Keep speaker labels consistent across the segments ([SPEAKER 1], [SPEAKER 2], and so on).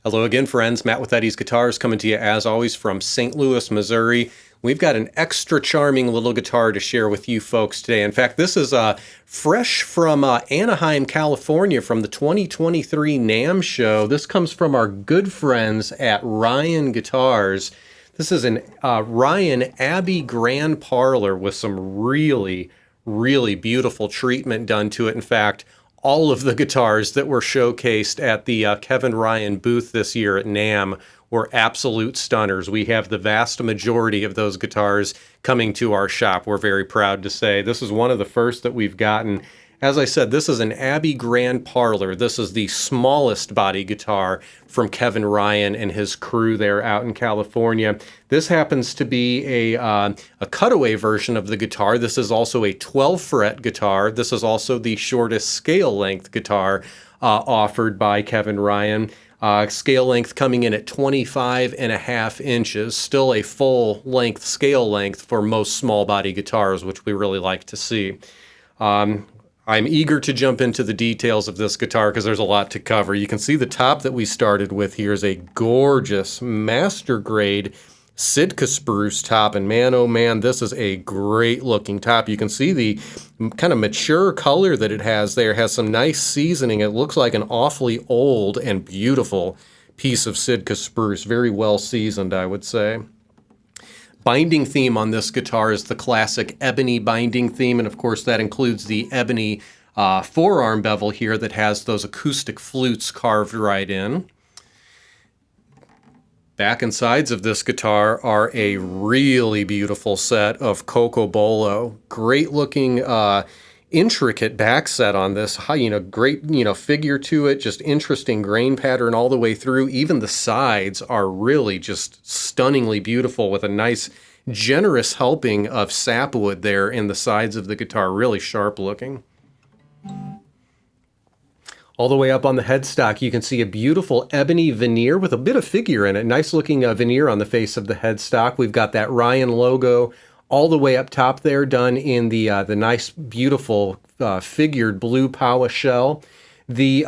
[SPEAKER 1] Hello again, friends. Matt with Eddie's Guitars coming to you, as always, from St. Louis, Missouri. We've got an extra charming little guitar to share with you folks today. In fact, this is fresh from Anaheim, California, from the 2023 NAMM show. This comes from our good friends at Ryan Guitars. This is an Ryan Abbey Grand Parlor with some really, really beautiful treatment done to it. In fact, all of the guitars that were showcased at the Kevin Ryan booth this year at NAMM were absolute stunners. We have the vast majority of those guitars coming to our shop. We're very proud to say this is one of the first that we've gotten. As I said, this is an Abbey Grand Parlor. This is the smallest body guitar from Kevin Ryan and his crew there out in California. This happens to be a cutaway version of the guitar. This is also a 12 fret guitar. This is also the shortest scale length guitar offered by Kevin Ryan. Scale length coming in at 25.5 inches, still a full length scale length for most small body guitars, which we really like to see. I'm eager to jump into the details of this guitar because there's a lot to cover. You can see the top that we started with here is a gorgeous master grade Sitka Spruce top, and man, oh man, this is a great looking top. You can see the kind of mature color that it has there. It has some nice seasoning. It looks like an awfully old and beautiful piece of Sitka Spruce. Very well seasoned, I would say. Binding theme on this guitar is the classic Ebony binding theme, and of course that includes the Ebony forearm bevel here that has those acoustic flutes carved right in. Back and sides of this guitar are a really beautiful set of Cocobolo. Great looking, intricate back set on this. Great, figure to it. Just interesting grain pattern all the way through. Even the sides are really just stunningly beautiful with a nice, generous helping of sapwood there in the sides of the guitar. Really sharp looking. All the way up on the headstock, you can see a beautiful ebony veneer with a bit of figure in it. Nice looking veneer on the face of the headstock. We've got that Ryan logo all the way up top there, done in the nice, beautiful figured blue Paua shell. The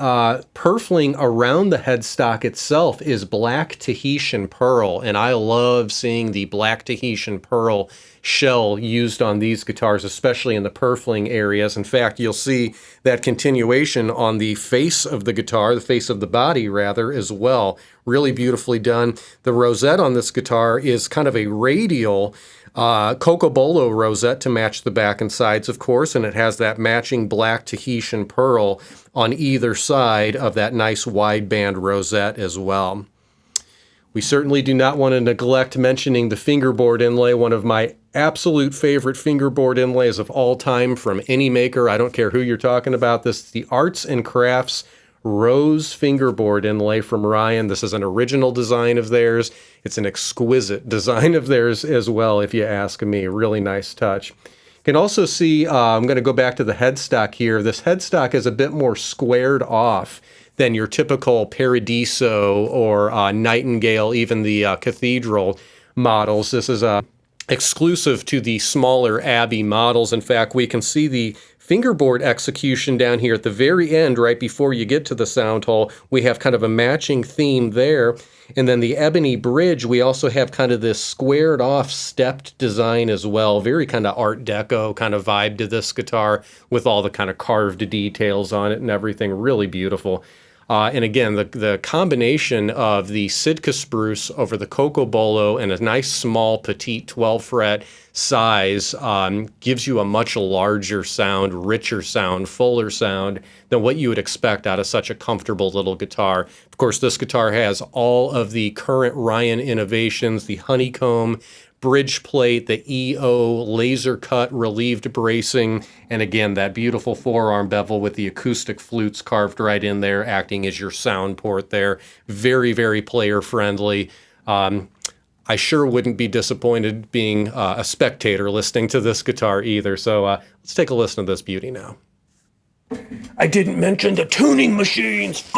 [SPEAKER 1] purfling around the headstock itself is black Tahitian pearl, and I love seeing the black Tahitian pearl shell used on these guitars, especially in the purfling areas. In fact, you'll see that continuation on the face of the guitar, the face of the body rather, as well. Really beautifully done. The rosette on this guitar is kind of a radial Cocobolo rosette to match the back and sides, of course, and it has that matching black Tahitian pearl on either side of that nice wideband rosette as well. We certainly do not want to neglect mentioning the fingerboard inlay, one of my absolute favorite fingerboard inlays of all time from any maker. I don't care who you're talking about. This is the Arts and Crafts Rose fingerboard inlay from Ryan. This is an original design of theirs. It's an exquisite design of theirs as well, if you ask me. Really nice touch. You can also see, I'm going to go back to the headstock here. This headstock is a bit more squared off than your typical Paradiso or Nightingale, even the Cathedral models. This is exclusive to the smaller Abbey models. In fact, we can see the fingerboard execution down here at the very end, right before you get to the sound hole. We have kind of a matching theme there. And then the Ebony bridge, we also have kind of this squared off stepped design as well. Very kind of Art Deco kind of vibe to this guitar with all the kind of carved details on it and everything. Really beautiful. And again, the combination of the Sitka Spruce over the Cocobolo and a nice small petite 12 fret size gives you a much larger sound, richer sound, fuller sound than what you would expect out of such a comfortable little guitar. Of course, this guitar has all of the current Ryan innovations, the honeycomb bridge plate, the EO laser cut relieved bracing, and again, that beautiful forearm bevel with the acoustic flutes carved right in there, acting as your sound port there. Very, very player friendly. I sure wouldn't be disappointed being a spectator listening to this guitar either. So let's take a listen to this beauty now. I didn't mention the tuning machines.